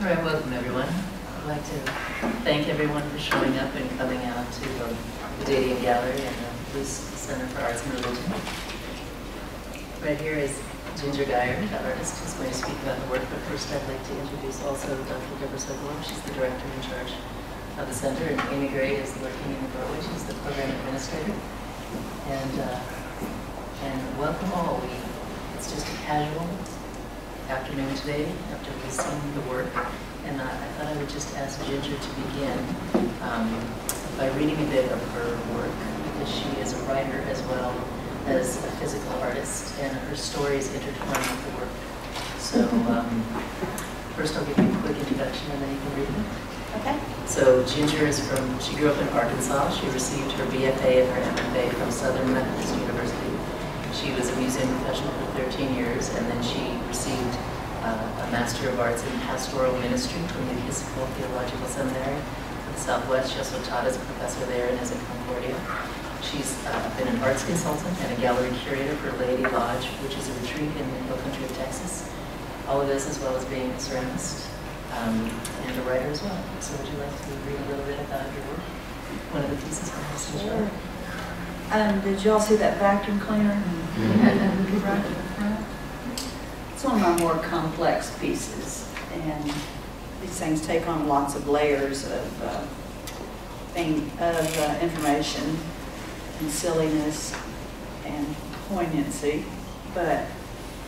All right, welcome everyone. I'd like to thank everyone for showing up and coming out to the Dadian Gallery and the Luce Center for Arts and Religion. Right here is Geyer, the artist, who's going to speak about the work, but first I'd like to introduce also Dr. Deborah Sokolov. She's the director in charge of the center, and Amy Gray is working in the doorway. She's the program administrator. And welcome all. It's just a casual afternoon today after we've seen the work. And I thought I would just ask Ginger to begin by reading a bit of her work, because she is a writer as well as a physical artist, and her stories intertwine with the work. So first I'll give you a quick introduction and then you can read it. Okay. So Ginger is she grew up in Arkansas. She received her BFA and her MFA from Southern Methodist University. She was a museum professional for 13 years, and then she received a Master of Arts in Pastoral Ministry from the Theological Seminary in the Southwest. She also taught as a professor there and as a Concordia. She's been an arts consultant and a gallery curator for Lady Lodge, which is a retreat in the hill country of Texas. All of this as well as being a ceramist and a writer as well. So would you like to read a little bit about your work? One of the pieces from this show. Did y'all see that vacuum cleaner? It's one of my more complex pieces, and these things take on lots of layers of information and silliness and poignancy, but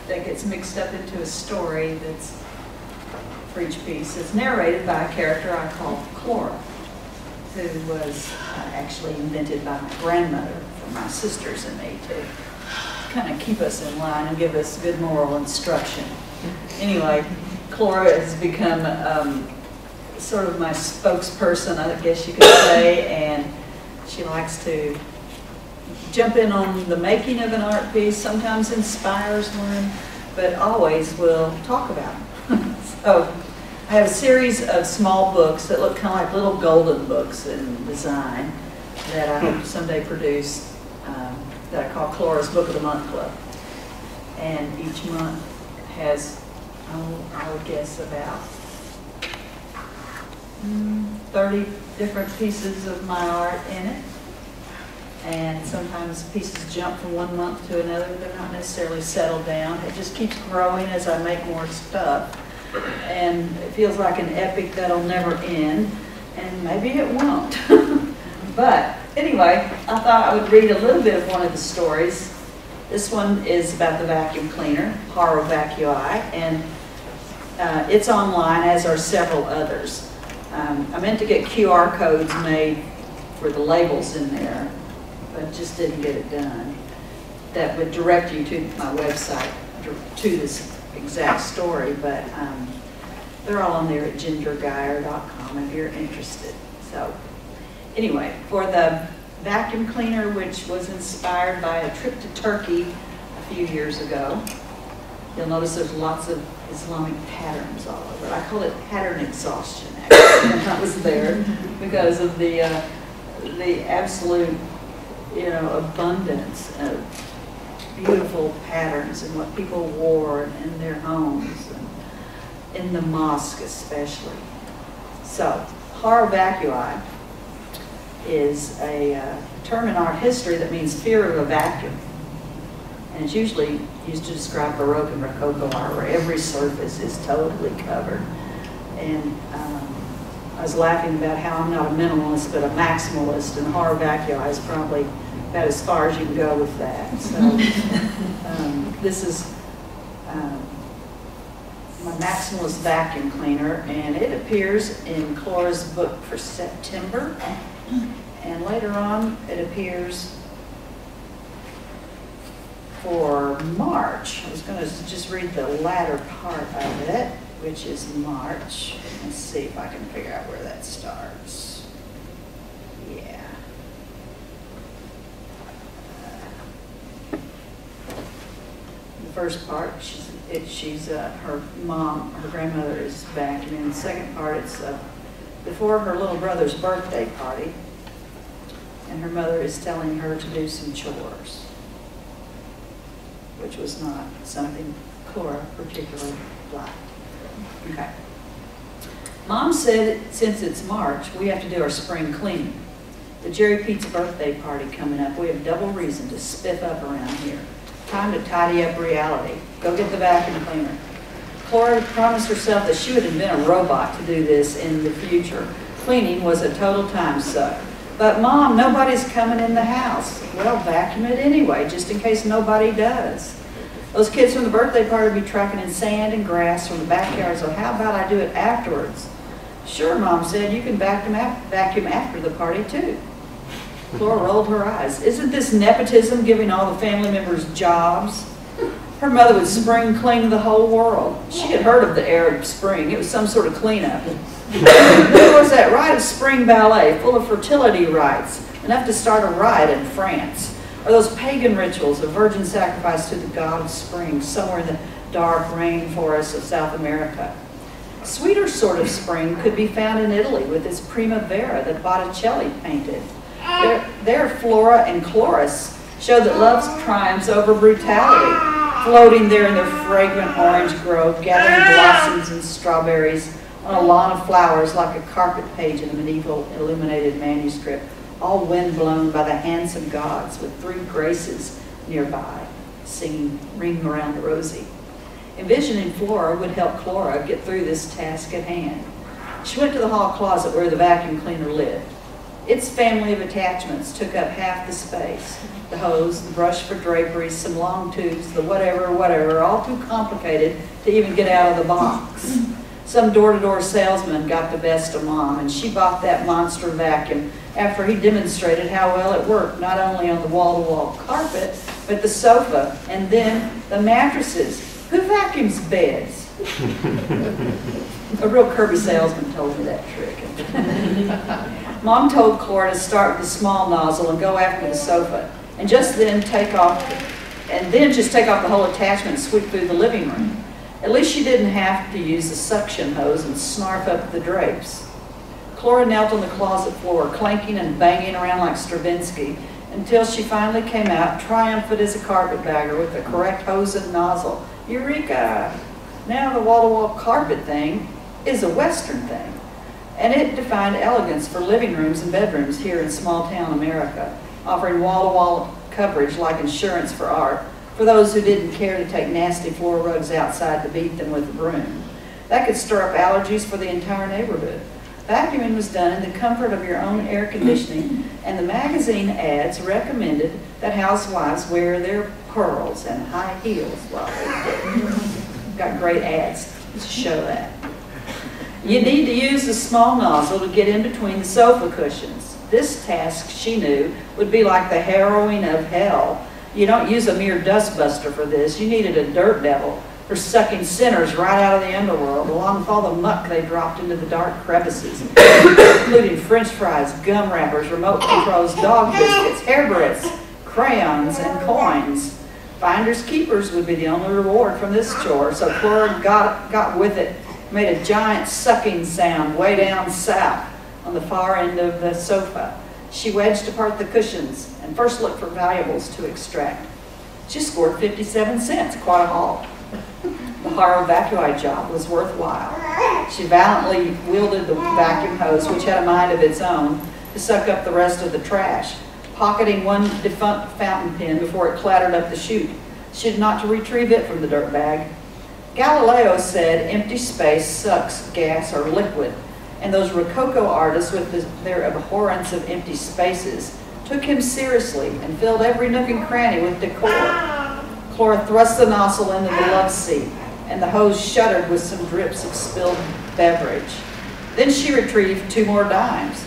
that gets mixed up into a story that's for each piece. It's narrated by a character I call Clara, who was actually invented by my grandmother for my sisters and me to kind of keep us in line and give us good moral instruction. Anyway, Clara has become sort of my spokesperson, I guess you could say, and she likes to jump in on the making of an art piece, sometimes inspires one, but always will talk about them. So I have a series of small books that look kind of like little golden books in design that I hope to someday produce, that I call Clara's Book of the Month Club. And each month has, I would guess, about 30 different pieces of my art in it. And sometimes pieces jump from one month to another. They're not necessarily settled down. It just keeps growing as I make more stuff. And it feels like an epic that'll never end. And maybe it won't. But anyway, I thought I would read a little bit of one of the stories. This one is about the vacuum cleaner, Horror Vacui, and it's online, as are several others. I meant to get QR codes made for the labels in there, but just didn't get it done. That would direct you to my website to this exact story, but they're all on there at gingergeyer.com if you're interested. So anyway, for the vacuum cleaner, which was inspired by a trip to Turkey a few years ago, you'll notice there's lots of Islamic patterns all over it. I call it pattern exhaustion, actually, when I was there, because of the absolute, abundance of beautiful patterns and what people wore in their homes and in the mosque especially. So, horror vacui is a term in art history that means fear of a vacuum. And it's usually used to describe Baroque and Rococo art where every surface is totally covered. And I was laughing about how I'm not a minimalist but a maximalist, and horror vacui is probably about as far as you can go with that. So this is my maximalist vacuum cleaner, and it appears in Clara's book for September, and later on it appears for March. I was going to just read the latter part of it, which is March. Let's see if I can figure out where that starts. Yeah. The first part, her grandmother is back, and in the second part, it's before her little brother's birthday party, and her mother is telling her to do some chores, which was not something Cora particularly liked. Okay. Mom said since it's March, we have to do our spring cleaning. The Jerry Pete's birthday party coming up. We have double reason to spiff up around here. Time to tidy up reality. Go get the vacuum cleaner. Cora promised herself that she would invent a robot to do this in the future. Cleaning was a total time suck. But Mom, nobody's coming in the house. Well, vacuum it anyway, just in case nobody does. Those kids from the birthday party will be tracking in sand and grass from the backyard, so how about I do it afterwards? Sure, Mom said, you can vacuum after the party too. Flora rolled her eyes. Isn't this nepotism, giving all the family members jobs? Her mother would spring clean the whole world. She had heard of the Arab Spring. It was some sort of cleanup. There was that rite of spring ballet, full of fertility rites, enough to start a riot in France. Or those pagan rituals of virgin sacrifice to the god of spring, somewhere in the dark rainforests of South America. A sweeter sort of spring could be found in Italy with its primavera that Botticelli painted. There Flora and Chloris showed that love triumphs over brutality, floating there in their fragrant orange grove, gathering blossoms and strawberries on a lawn of flowers like a carpet page in a medieval illuminated manuscript, all wind-blown by the handsome gods with three graces nearby, singing Ring Around the Rosie. Envisioning Flora would help Clara get through this task at hand. She went to the hall closet where the vacuum cleaner lived. Its family of attachments took up half the space. The hose, the brush for draperies, some long tubes, the whatever, all too complicated to even get out of the box. Some door-to-door salesman got the best of Mom, and she bought that monster vacuum after he demonstrated how well it worked, not only on the wall-to-wall carpet, but the sofa, and then the mattresses. Who vacuums beds? A real Kirby salesman told me that trick. Mom told Cora to start with the small nozzle and go after the sofa, and just then take off the whole attachment and sweep through the living room. At least she didn't have to use the suction hose and snarf up the drapes. Cora knelt on the closet floor, clanking and banging around like Stravinsky, until she finally came out, triumphant as a carpetbagger with the correct hose and nozzle. Eureka! Now the wall-to-wall carpet thing is a Western thing, and it defined elegance for living rooms and bedrooms here in small-town America, offering wall-to-wall coverage like insurance for art, for those who didn't care to take nasty floor rugs outside to beat them with a broom. That could stir up allergies for the entire neighborhood. Vacuuming was done in the comfort of your own air conditioning, and the magazine ads recommended that housewives wear their pearls and high heels while they did. Got great ads to show that. You need to use the small nozzle to get in between the sofa cushions. This task, she knew, would be like the harrowing of hell. You don't use a mere dustbuster for this. You needed a dirt devil for sucking sinners right out of the underworld, along with all the muck they dropped into the dark crevices, including French fries, gum wrappers, remote controls, dog biscuits, hairbreadths, crayons, and coins. Finders keepers would be the only reward from this chore, so Clara got with it, made a giant sucking sound way down south on the far end of the sofa. She wedged apart the cushions and first looked for valuables to extract. She scored 57 cents, quite a haul. The hard vacui job was worthwhile. She valiantly wielded the vacuum hose, which had a mind of its own, to suck up the rest of the trash, pocketing one defunct fountain pen before it clattered up the chute. She had not to retrieve it from the dirt bag. Galileo said empty space sucks gas or liquid, and those Rococo artists, with their abhorrence of empty spaces, took him seriously and filled every nook and cranny with decor. Clara thrust the nozzle into the love seat, and the hose shuddered with some drips of spilled beverage. Then she retrieved 2 more dimes.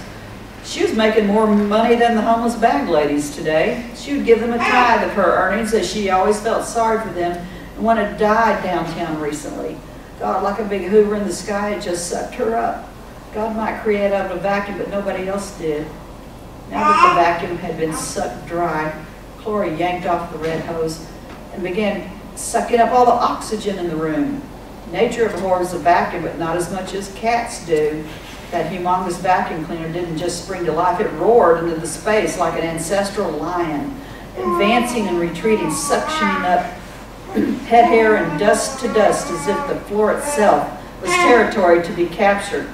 She was making more money than the homeless bag ladies today. She would give them a tithe of her earnings, as she always felt sorry for them and one had died downtown recently. God, like a big hoover in the sky, had just sucked her up. God might create out of a vacuum, but nobody else did. Now that the vacuum had been sucked dry, Clara yanked off the red hose and began sucking up all the oxygen in the room. Nature abhors a vacuum, but not as much as cats do. That humongous vacuum cleaner didn't just spring to life, it roared into the space like an ancestral lion, advancing and retreating, suctioning up head hair and dust to dust as if the floor itself was territory to be captured.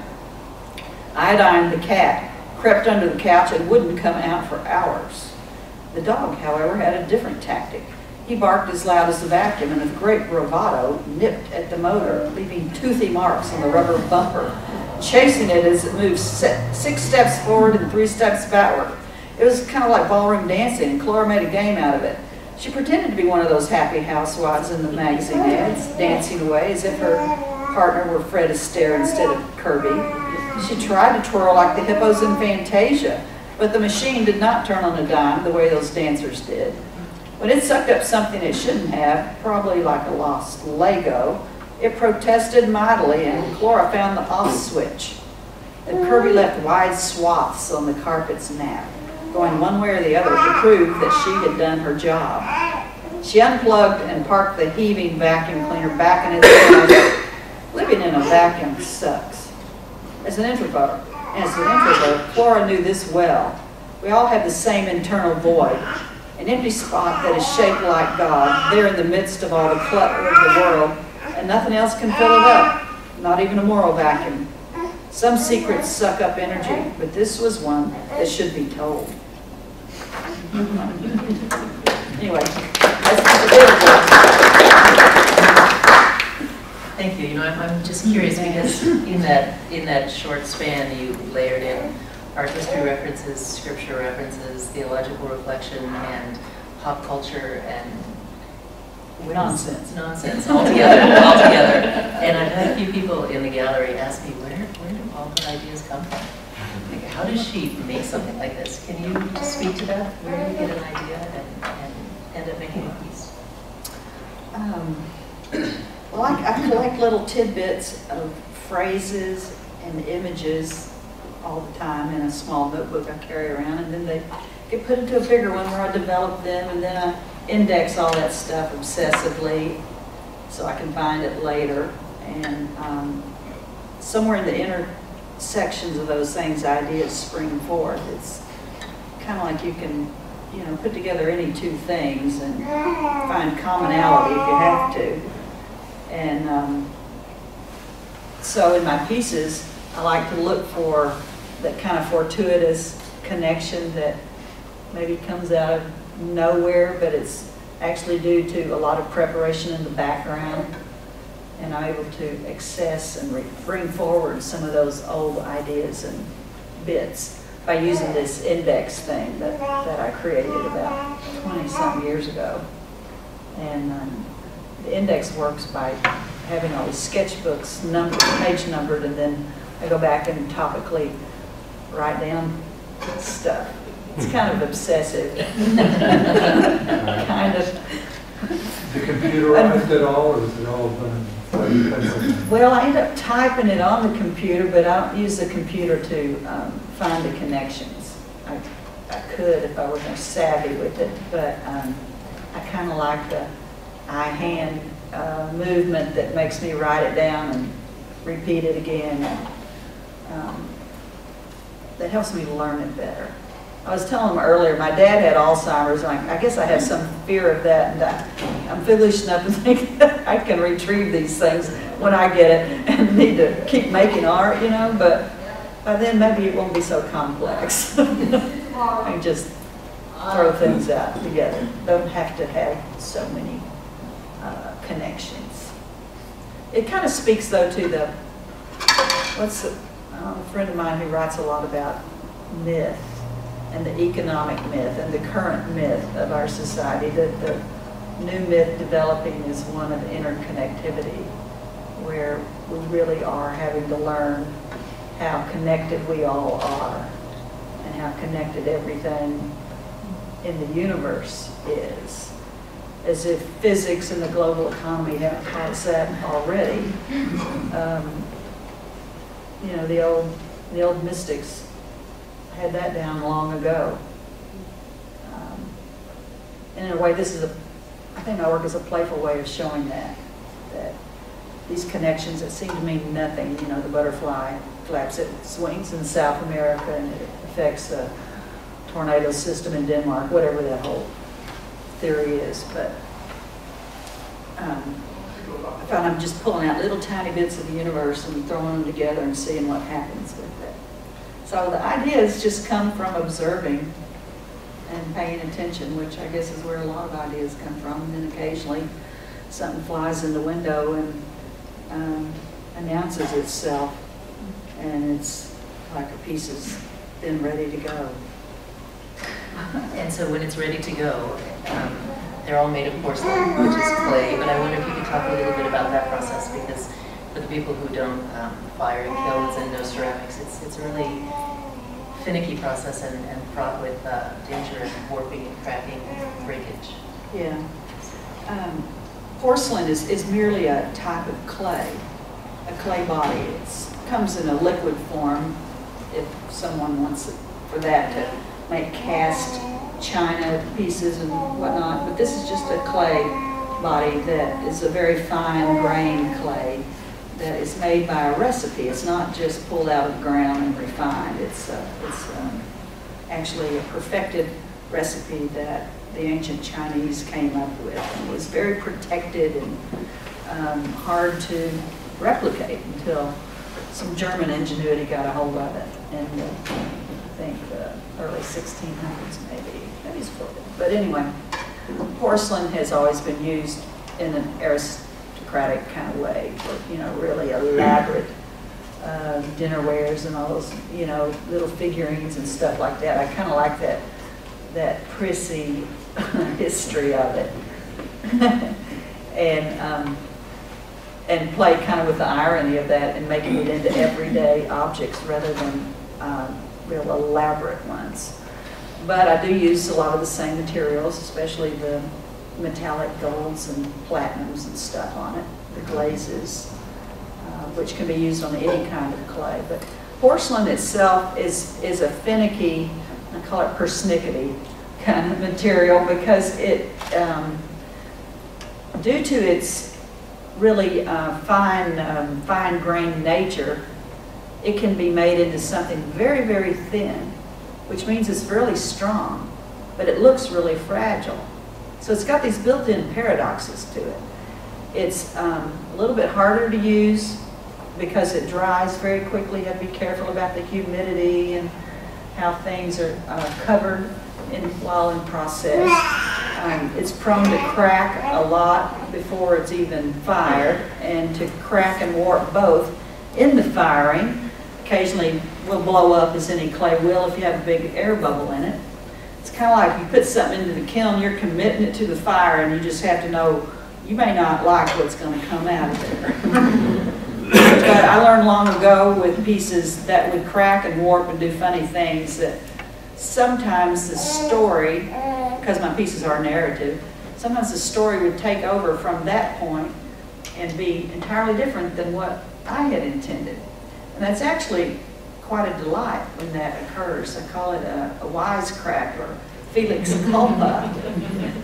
Iodine, the cat, crept under the couch and wouldn't come out for hours. The dog, however, had a different tactic. He barked as loud as the vacuum and with great bravado nipped at the motor, leaving toothy marks on the rubber bumper, chasing it as it moved 6 steps forward and 3 steps backward. It was kind of like ballroom dancing, and Clara made a game out of it. She pretended to be one of those happy housewives in the magazine ads, dancing away as if her partner were Fred Astaire instead of Kirby. She tried to twirl like the hippos in Fantasia, but the machine did not turn on a dime the way those dancers did. When it sucked up something it shouldn't have, probably like a lost Lego, it protested mightily and Clara found the off switch. And Kirby left wide swaths on the carpet's nap, going one way or the other to prove that she had done her job. She unplugged and parked the heaving vacuum cleaner back in its closet. Living in a vacuum sucks. As an introvert, Clara knew this well. We all have the same internal void, an empty spot that is shaped like God, there in the midst of all the clutter of the world, and nothing else can fill it up, not even a moral vacuum. Some secrets suck up energy, but this was one that should be told. Anyway, that's Thank you. You know, I'm just curious because in that short span, you layered in art history references, scripture references, theological reflection, and pop culture and nonsense altogether. And I've had a few people in the gallery ask me, where do all her ideas come from? Like, how does she make something like this? Can you just speak to that? Where do you get an idea and end up making a piece? Well, I collect little tidbits of phrases and images all the time in a small notebook I carry around, and then they get put into a bigger one where I develop them, and then I index all that stuff obsessively so I can find it later. And somewhere in the intersections of those things, ideas spring forth. It's kind of like you can, you know, put together any two things and find commonality if you have to. And so in my pieces, I like to look for that kind of fortuitous connection that maybe comes out of nowhere, but it's actually due to a lot of preparation in the background. And I'm able to access and bring forward some of those old ideas and bits by using this index thing that I created about 20-something years ago. And the index works by having all these sketchbooks numbered, page numbered, and then I go back and topically write down stuff. It's kind of obsessive. Kind of. The computerized it all, or is it all done? Well, I end up typing it on the computer, but I don't use the computer to find the connections. I could if I were more savvy with it, but I kind of like the eye-hand movement that makes me write it down and repeat it again. That helps me learn it better. I was telling them earlier, my dad had Alzheimer's, and I guess I have some fear of that, and I'm foolish enough to think that I can retrieve these things when I get it and need to keep making art, you know, but by then maybe it won't be so complex. I can just throw things out together. Don't have to have so many connections. It kind of speaks, though, to the, a friend of mine who writes a lot about myth, and the economic myth and the current myth of our society, that the new myth developing is one of interconnectivity, where we really are having to learn how connected we all are and how connected everything in the universe is. As if physics and the global economy haven't taught us that already. You know, the old mystics had that down long ago. And in a way, I think my work is a playful way of showing that these connections that seem to mean nothing, you know, the butterfly flaps, it swings in South America and it affects the tornado system in Denmark, whatever that whole theory is. But I found I'm just pulling out little tiny bits of the universe and throwing them together and seeing what happens with it. So the ideas just come from observing and paying attention, which I guess is where a lot of ideas come from. And then occasionally something flies in the window and announces itself, and it's like a piece has been ready to go. And so when it's ready to go, they're all made of porcelain, which is clay, but I wonder if you could talk a little bit about that process, because for the people who don't fire in kilns and know ceramics, it's a really finicky process and fraught with danger and warping and cracking and breakage. Yeah. Porcelain is merely a type of clay, a clay body. It comes in a liquid form if someone wants it for that to make cast china pieces and whatnot, but this is just a clay body that is a very fine grained clay that is made by a recipe. It's not just pulled out of the ground and refined. It's actually a perfected recipe that the ancient Chinese came up with, and was very protected and hard to replicate until some German ingenuity got a hold of it in the, I think, the early 1600s maybe it's 40. But anyway, porcelain has always been used in an aristocratic kind of way for, you know, really elaborate dinnerwares and all those, you know, little figurines and stuff like that. I kind of like that prissy history of it. And play kind of with the irony of that and making it into everyday objects rather than real elaborate ones. But I do use a lot of the same materials, especially the metallic golds and platinums and stuff on it, the glazes, which can be used on any kind of clay. But porcelain itself is a finicky, I call it persnickety kind of material, because it, due to its really fine-grained nature, it can be made into something very, very thin, which means it's really strong, but it looks really fragile. So it's got these built-in paradoxes to it. It's a little bit harder to use because it dries very quickly. You have to be careful about the humidity and how things are covered while in process. It's prone to crack a lot before it's even fired, and to crack and warp both in the firing. Occasionally will blow up, as any clay will if you have a big air bubble in it. It's kind of like you put something into the kiln, you're committing it to the fire, and you just have to know you may not like what's going to come out of there. But I learned long ago with pieces that would crack and warp and do funny things that sometimes the story, because my pieces are narrative, sometimes the story would take over from that point and be entirely different than what I had intended. And that's actually quite a delight when that occurs. I call it a wisecrack or Felix culpa,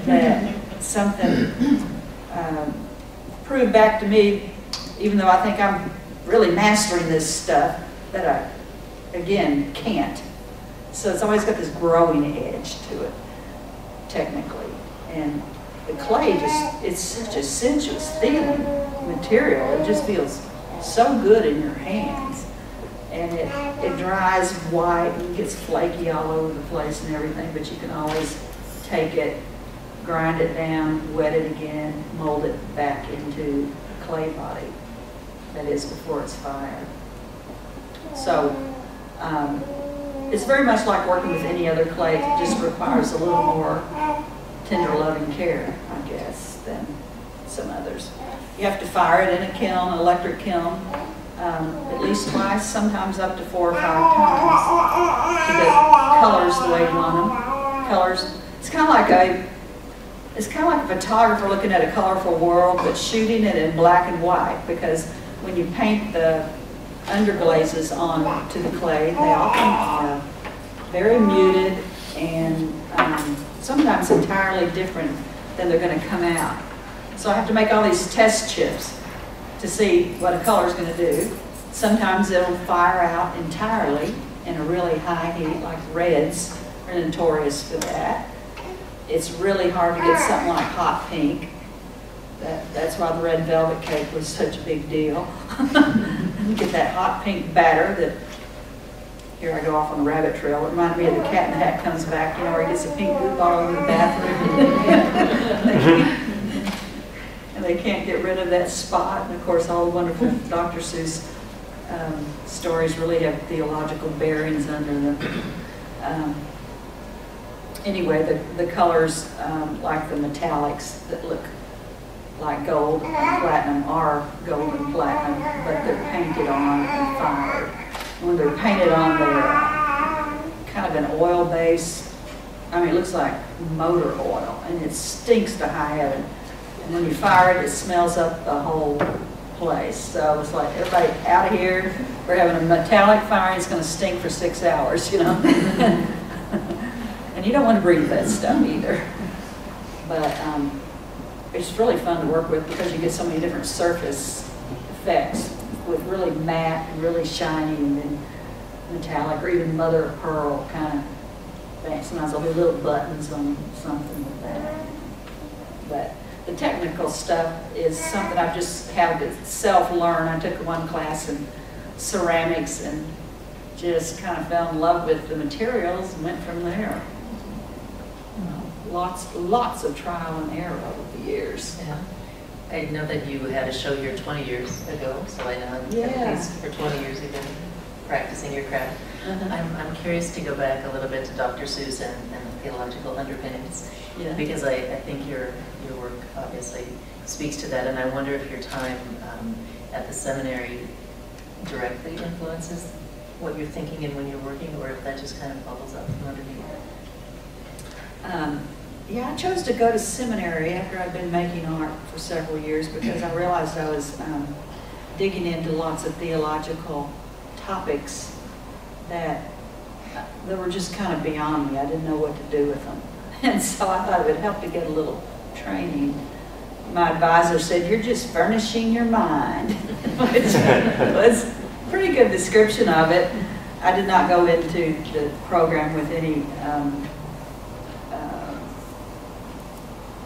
that something proved back to me, even though I think I'm really mastering this stuff, that I, again, can't. So it's always got this growing edge to it, technically. And the clay it's such a sensuous feeling material. It just feels so good in your hands. And it dries white and gets flaky all over the place and everything, but you can always take it, grind it down, wet it again, mold it back into a clay body. That is, before it's fired. So it's very much like working with any other clay. It just requires a little more tender loving care, I guess, than some others. You have to fire it in a kiln, an electric kiln, at least twice, sometimes up to 4 or 5 times, to get colors the way you want them. Colors. It's kind of like a photographer looking at a colorful world, but shooting it in black and white, because when you paint the underglazes on to the clay, they often are very muted and sometimes entirely different than they're going to come out. So I have to make all these test chips to see what a color is going to do. Sometimes it'll fire out entirely in a really high heat, like reds are notorious for that. It's really hard to get something like hot pink. That's why the red velvet cake was such a big deal. Get that hot pink batter that here I go off on the rabbit trail. It reminded me of the Cat in the Hat Comes Back, you know, where he gets a pink goop all over the bathroom. And they can't get rid of that spot. And of course, all the wonderful Dr. Seuss stories really have theological bearings under them. Anyway, the colors, like the metallics that look like gold and platinum, are gold and platinum, but they're painted on and fired. When they're painted on, they're kind of an oil base. I mean, it looks like motor oil, and it stinks to high heaven. And when you fire it, it smells up the whole place. So it's like, everybody out of here. We're having a metallic fire, and it's going to stink for 6 hours, you know. And you don't want to breathe that stuff either. But it's really fun to work with because you get so many different surface effects with really matte and really shiny and then metallic or even mother of pearl kind of thing. Sometimes there'll be little buttons on something like that. But the technical stuff is something I've just had to self-learn. I took one class in ceramics and just kind of fell in love with the materials and went from there. Lots of trial and error over the years. Yeah. I know that you had a show here 20 years ago, so I know at least for 20 years you've been practicing your craft. I'm curious to go back a little bit to Dr. Seuss and the theological underpinnings, because I think your work obviously speaks to that, and I wonder if your time at the seminary directly influences what you're thinking and when you're working, or if that just kind of bubbles up from underneath. Yeah, I chose to go to seminary after I'd been making art for several years because I realized I was digging into lots of theological topics that were just kind of beyond me. I didn't know what to do with them. And so I thought it would help to get a little training. My advisor said, "You're just furnishing your mind," which was a pretty good description of it. I did not go into the program with any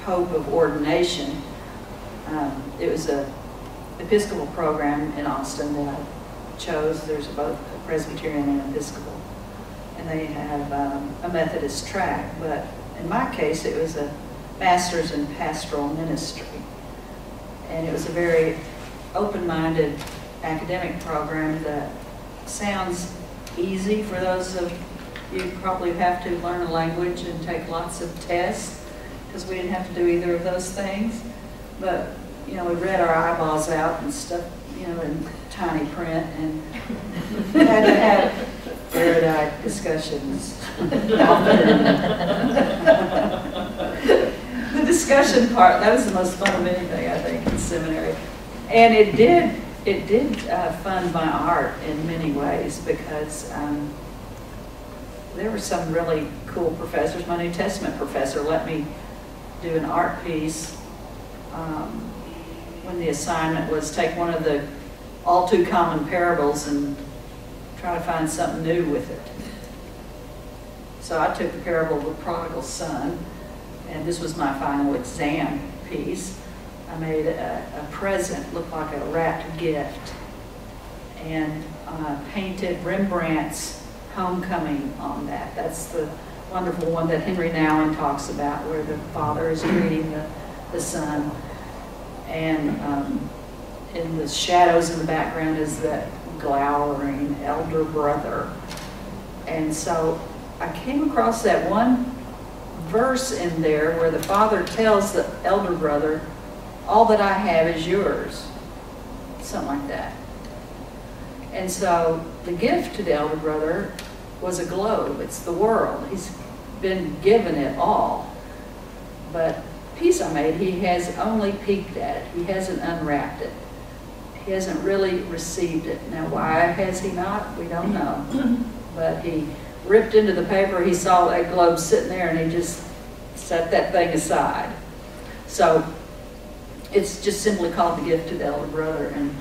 hope of ordination. It was a Episcopal program in Austin that I chose. There's both a Presbyterian and Episcopal, and they have a Methodist track, but in my case it was a Master's in Pastoral Ministry, and it was a very open-minded academic program that sounds easy for those of you who probably have to learn a language and take lots of tests, because we didn't have to do either of those things. But, you know, we read our eyeballs out and stuff, you know, in tiny print, and had to have erudite discussions. The discussion part, that was the most fun of anything, I think, in seminary. And it did fund my art in many ways, because there were some really cool professors. My New Testament professor let me do an art piece when the assignment was take one of the all too common parables and try to find something new with it. So I took the parable of the prodigal son, and this was my final exam piece. I made a present look like a wrapped gift, and painted Rembrandt's Homecoming on that. That's the wonderful one that Henry Nouwen talks about, where the father is greeting the son, and in the shadows in the background is that glowering elder brother. And so I came across that one verse in there where the father tells the elder brother, "All that I have is yours," something like that. And so the gift to the elder brother was a globe. It's the world. He's been given it all. But the piece I made, he has only peeked at it. He hasn't unwrapped it. He hasn't really received it. Now, why has he not? We don't know. But he ripped into the paper. He saw that globe sitting there, and he just set that thing aside. So it's just simply called The Gift to the Elder Brother. And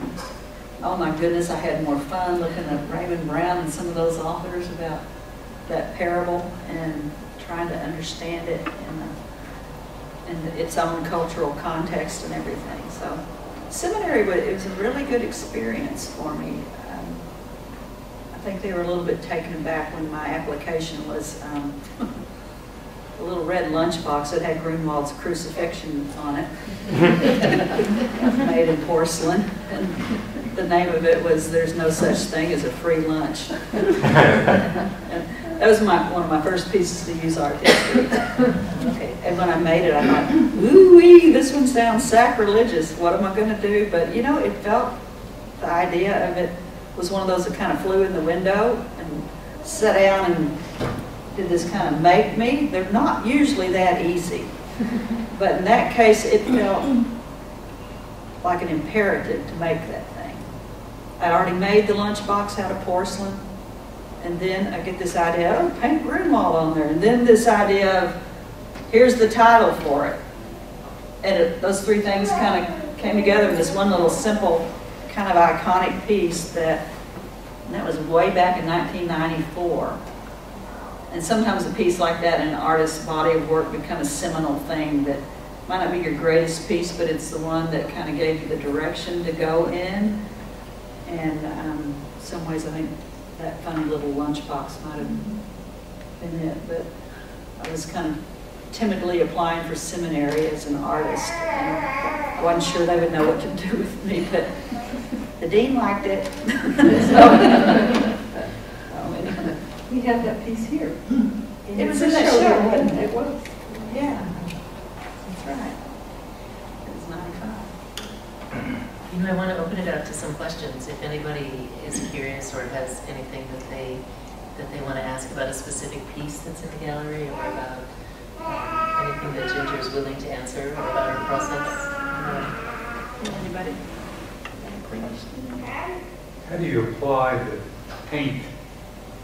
oh my goodness, I had more fun looking at Raymond Brown and some of those authors about that parable and trying to understand it in its own cultural context and everything. So seminary, it was a really good experience for me. think they were a little bit taken aback when my application was a little red lunchbox that had Grunwald's crucifixion on it, made in porcelain. And the name of it was "There's No Such Thing as a Free Lunch." That was one of my first pieces to use art history. Okay. And when I made it, I thought, ooh-wee, this one sounds sacrilegious. What am I going to do? But, you know, it felt, the idea of it was one of those that kind of flew in the window and sat down and did this kind of make me. They're not usually that easy. But in that case, it felt like an imperative to make that thing. I'd already made the lunchbox out of porcelain. And then I get this idea, oh, paint Grunwald on there. And then this idea of, here's the title for it. And those three things kind of came together in this one little simple kind of iconic piece and that was way back in 1994. And sometimes a piece like that in an artist's body of work becomes a seminal thing that might not be your greatest piece, but it's the one that kind of gave you the direction to go in. And in some ways I think that funny little lunchbox might have been it, but I was kind of timidly applying for seminary as an artist, and I wasn't sure they would know what to do with me, but the dean liked it. We have that piece here. It was in that show, wasn't it? It was. Yeah, that's right. It was 95. You know, I want to open it up to some questions. If anybody is curious or has anything that they want to ask about a specific piece that's in the gallery, or about anything that Ginger is willing to answer, or about her process. Anybody? How do you apply the paint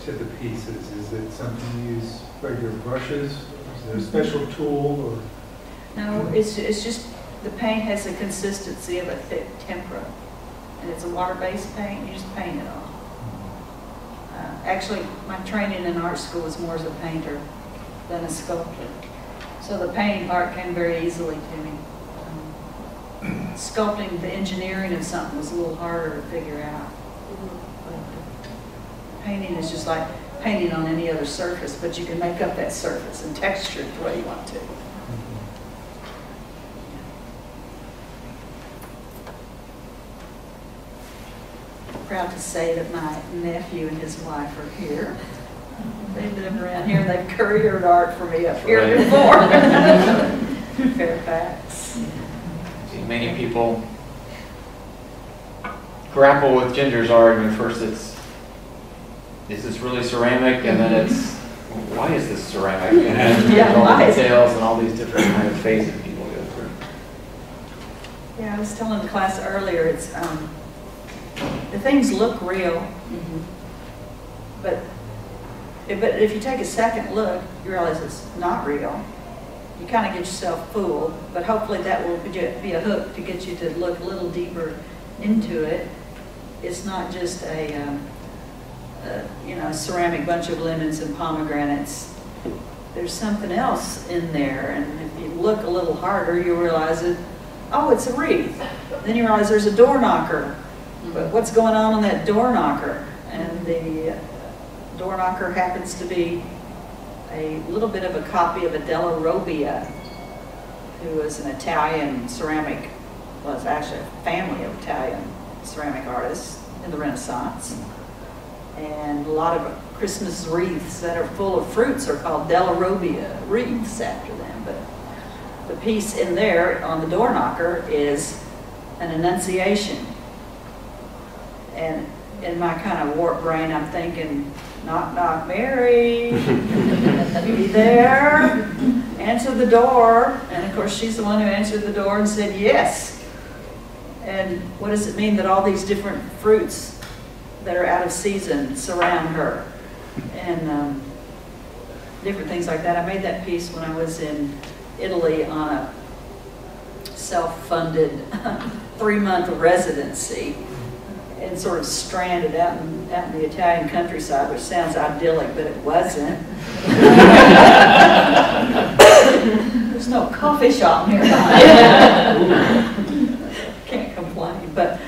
to the pieces? Is it something you use regular brushes? Is there a special tool? Or? No, it's just the paint has a consistency of a thick tempera, and it's a water-based paint. You just paint it on. Actually, my training in art school was more as a painter than a sculptor, so the painting part came very easily to me. Sculpting, the engineering of something was a little harder to figure out. Painting is just like painting on any other surface, but you can make up that surface and texture it the way you want to. Proud to say that my nephew and his wife are here. They've been around here and they've couriered art for me up here before. Fairfax. Many people grapple with Ginger's art, and at first is this really ceramic? And then it's, well, why is this ceramic? And then yeah, all the details and all these different kind of phases people go through. Yeah, I was telling the class earlier, it's the things look real, but if you take a second look, you realize it's not real. You kind of get yourself fooled, but hopefully that will be a hook to get you to look a little deeper into it. It's not just a ceramic bunch of lemons and pomegranates. There's something else in there, and if you look a little harder, you realize that, oh, it's a wreath. Then you realize there's a door knocker. But what's going on that door knocker? And the door knocker happens to be a little bit of a copy of a Della Robbia, who was an Italian ceramic, was actually a family of Italian ceramic artists in the Renaissance. And a lot of Christmas wreaths that are full of fruits are called Della Robbia wreaths after them. But the piece in there on the door knocker is an Annunciation. And in my kind of warped brain, I'm thinking, knock, knock, Mary, be there, answer the door. And of course, she's the one who answered the door and said yes. And what does it mean that all these different fruits that are out of season surround her? And different things like that. I made that piece when I was in Italy on a self-funded 3-month residency, and sort of stranded out in the Italian countryside, which sounds idyllic, but it wasn't. There's no coffee shop nearby. Can't complain. But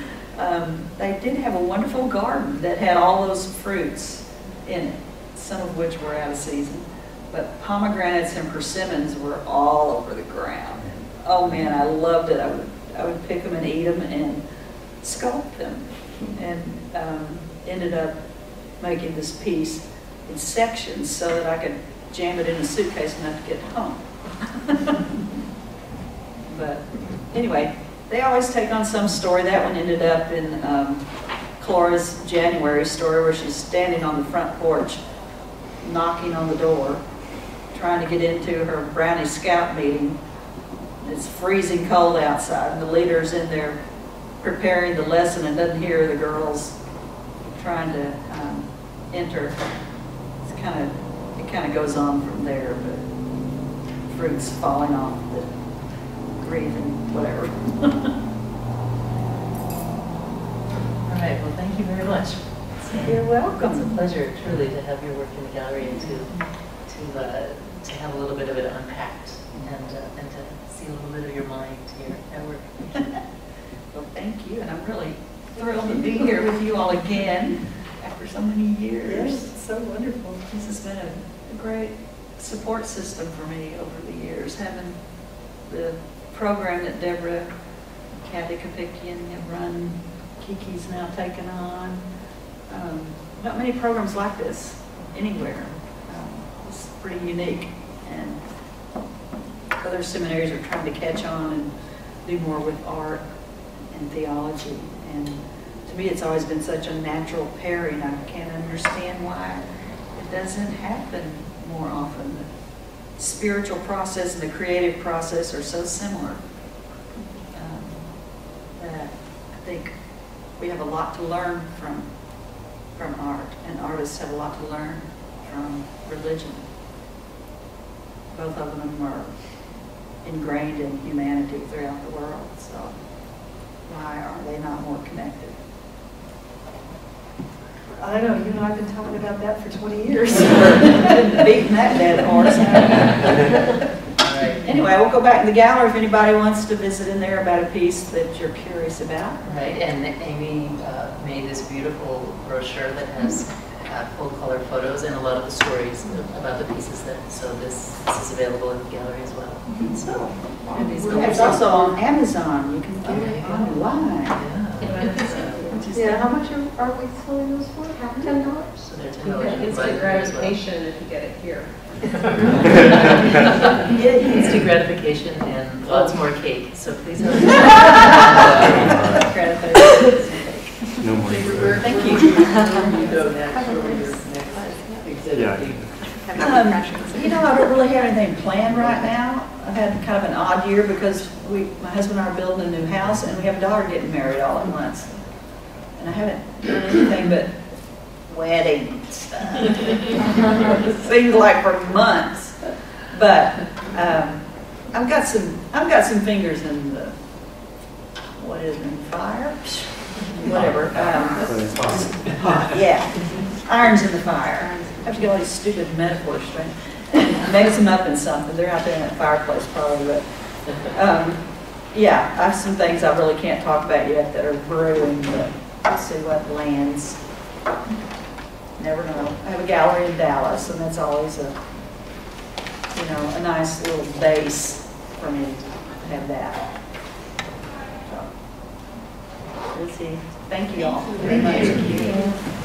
they did have a wonderful garden that had all those fruits in it, some of which were out of season. But pomegranates and persimmons were all over the ground. Oh man, I loved it. I would pick them and eat them and sculpt them, and ended up making this piece in sections so that I could jam it in a suitcase and have to get home. But anyway, they always take on some story. That one ended up in Clara's January story, where she's standing on the front porch, knocking on the door, trying to get into her Brownie Scout meeting. It's freezing cold outside, and the leader's in there preparing the lesson and doesn't hear the girls trying to enter. It kind of goes on from there, but fruits falling off the wreath and whatever. All right, well, thank you very much. You're welcome. It's a pleasure, truly, to have your work in the gallery and to have a little bit of it unpacked and to see a little bit of your mind here at work. Well, thank you, and I'm really thrilled to be here with you all again after so many years. Yes, it's so wonderful. This has been a great support system for me over the years, having the program that Deborah and Kathy Kapickian have run, Kiki's now taken on. Not many programs like this anywhere. It's pretty unique, and other seminaries are trying to catch on and do more with art and theology. And to me, it's always been such a natural pairing. I can't understand why it doesn't happen more often. The spiritual process and the creative process are so similar that I think we have a lot to learn from art, and artists have a lot to learn from religion. Both of them are ingrained in humanity throughout the world, so why are they not more connected? I know, you and I have been talking about that for 20 years. Beating that dead horse. All right. Anyway, we'll go back in the gallery if anybody wants to visit in there about a piece that you're curious about. Right, and Amy made this beautiful brochure that has full color photos and a lot of the stories about the pieces so this is available in the gallery as well. So, And these it's also on Amazon. You can get Okay. it online. Yeah, how much are we selling those for? $10? So they're $10. You You get can buy instant them as well. gratification if you get it here. Instant gratification and lots more cake, so please help. No more. Thank you. You go next. Yeah. You know, I don't really have anything planned right now. I've had kind of an odd year because my husband and I are building a new house, and we have a daughter getting married all at once. And I haven't done anything but wedding stuff. It seems like for months. But I've got some fingers in the fire. Whatever. Yeah, irons in the fire. I have to get all these stupid metaphors straight. Mix them up in something. They're out there in that fireplace probably, but yeah, I have some things I really can't talk about yet that are brewing, but we'll see what lands. Never know. I have a gallery in Dallas, and that's always a nice little base for me to have that. So, we'll see. Thank you all very much. Thank you.